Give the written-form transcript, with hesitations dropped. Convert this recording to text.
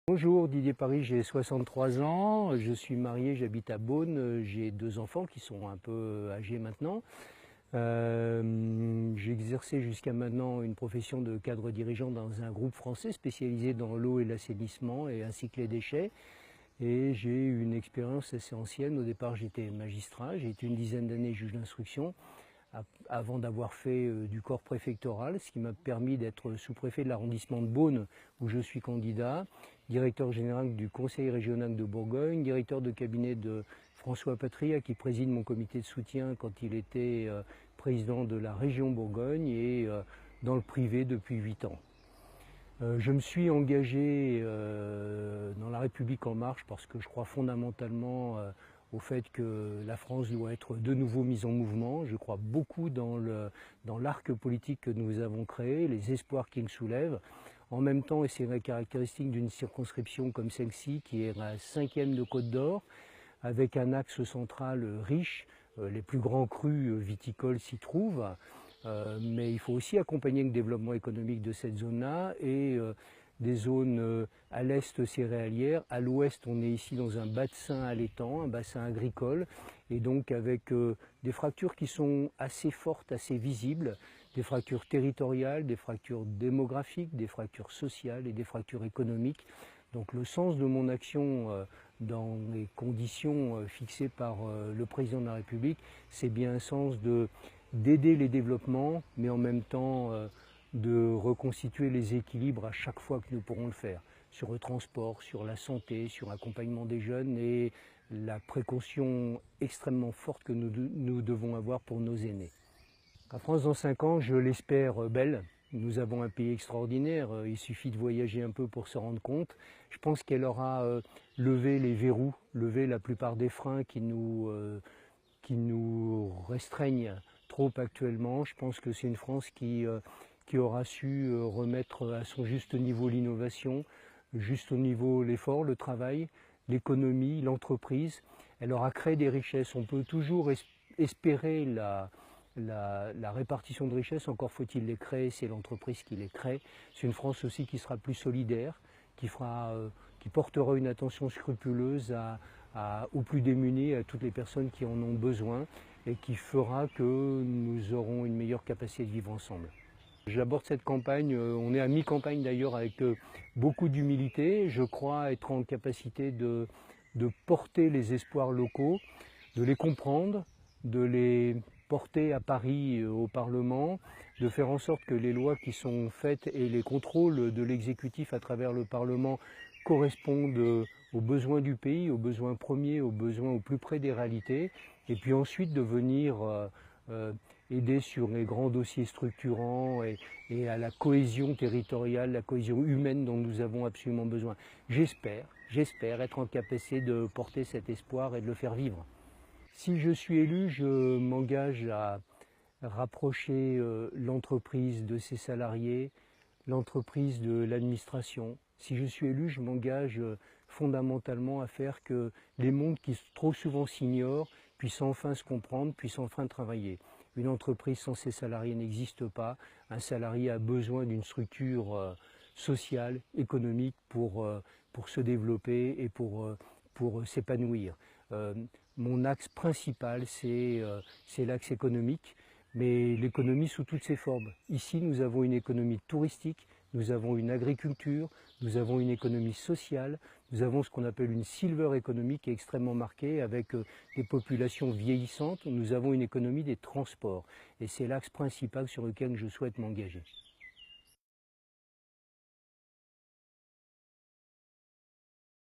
Bonjour, Didier Paris, j'ai 63 ans, je suis marié, j'habite à Beaune, j'ai 2 enfants qui sont un peu âgés maintenant. J'ai exercé jusqu'à maintenant une profession de cadre dirigeant dans un groupe français spécialisé dans l'eau et l'assainissement et ainsi que les déchets. Et j'ai eu une expérience assez ancienne. Au départ, j'étais magistrat, j'ai été une dizaine d'années juge d'instruction avant d'avoir fait du corps préfectoral, ce qui m'a permis d'être sous-préfet de l'arrondissement de Beaune, où je suis candidat, directeur général du Conseil régional de Bourgogne, directeur de cabinet de François Patria, qui préside mon comité de soutien quand il était président de la région Bourgogne, et dans le privé depuis 8 ans. Je me suis engagé dans La République En Marche parce que je crois fondamentalement au fait que la France doit être de nouveau mise en mouvement. Je crois beaucoup dans l'arc politique que nous avons créé, les espoirs qu'il soulève. En même temps, et c'est la caractéristique d'une circonscription comme celle-ci, qui est la 5e de Côte d'Or, avec un axe central riche, les plus grands crus viticoles s'y trouvent. Mais il faut aussi accompagner le développement économique de cette zone-là et des zones à l'est céréalières. À l'ouest, on est ici dans un bassin allaitant, un bassin agricole, et donc avec des fractures qui sont assez fortes, assez visibles, des fractures territoriales, des fractures démographiques, des fractures sociales et des fractures économiques. Donc le sens de mon action dans les conditions fixées par le président de la République, c'est bien un sens d'aider les développements, mais en même temps de reconstituer les équilibres à chaque fois que nous pourrons le faire, sur le transport, sur la santé, sur l'accompagnement des jeunes et la précaution extrêmement forte que nous devons avoir pour nos aînés. La France dans 5 ans, je l'espère belle. Nous avons un pays extraordinaire, il suffit de voyager un peu pour se rendre compte. Je pense qu'elle aura levé les verrous, levé la plupart des freins qui nous restreignent trop actuellement. Je pense que c'est une France qui aura su remettre à son juste niveau l'innovation, juste au niveau l'effort, le travail, l'économie, l'entreprise. Elle aura créé des richesses. On peut toujours espérer la répartition de richesses, encore faut-il les créer, c'est l'entreprise qui les crée. C'est une France aussi qui sera plus solidaire, qui portera une attention scrupuleuse aux plus démunis, à toutes les personnes qui en ont besoin, et qui fera que nous aurons une meilleure capacité de vivre ensemble. J'aborde cette campagne, on est à mi-campagne d'ailleurs, avec beaucoup d'humilité. Je crois être en capacité de porter les espoirs locaux, de les comprendre, de les porter à Paris au Parlement, de faire en sorte que les lois qui sont faites et les contrôles de l'exécutif à travers le Parlement correspondent aux besoins du pays, aux besoins premiers, aux besoins au plus près des réalités, et puis ensuite de venir aider sur les grands dossiers structurants et à la cohésion territoriale, la cohésion humaine dont nous avons absolument besoin. J'espère être en capacité de porter cet espoir et de le faire vivre. Si je suis élu, je m'engage à rapprocher l'entreprise de ses salariés, l'entreprise de l'administration. Si je suis élu, je m'engage fondamentalement à faire que les mondes qui trop souvent s'ignorent puissent enfin se comprendre, puissent enfin travailler. Une entreprise sans ses salariés n'existe pas. Un salarié a besoin d'une structure sociale, économique pour se développer et pour s'épanouir. Mon axe principal, c'est l'axe économique, mais l'économie sous toutes ses formes. Ici, nous avons une économie touristique, nous avons une agriculture, nous avons une économie sociale, nous avons ce qu'on appelle une silver economy qui est extrêmement marquée avec des populations vieillissantes, nous avons une économie des transports. Et c'est l'axe principal sur lequel je souhaite m'engager.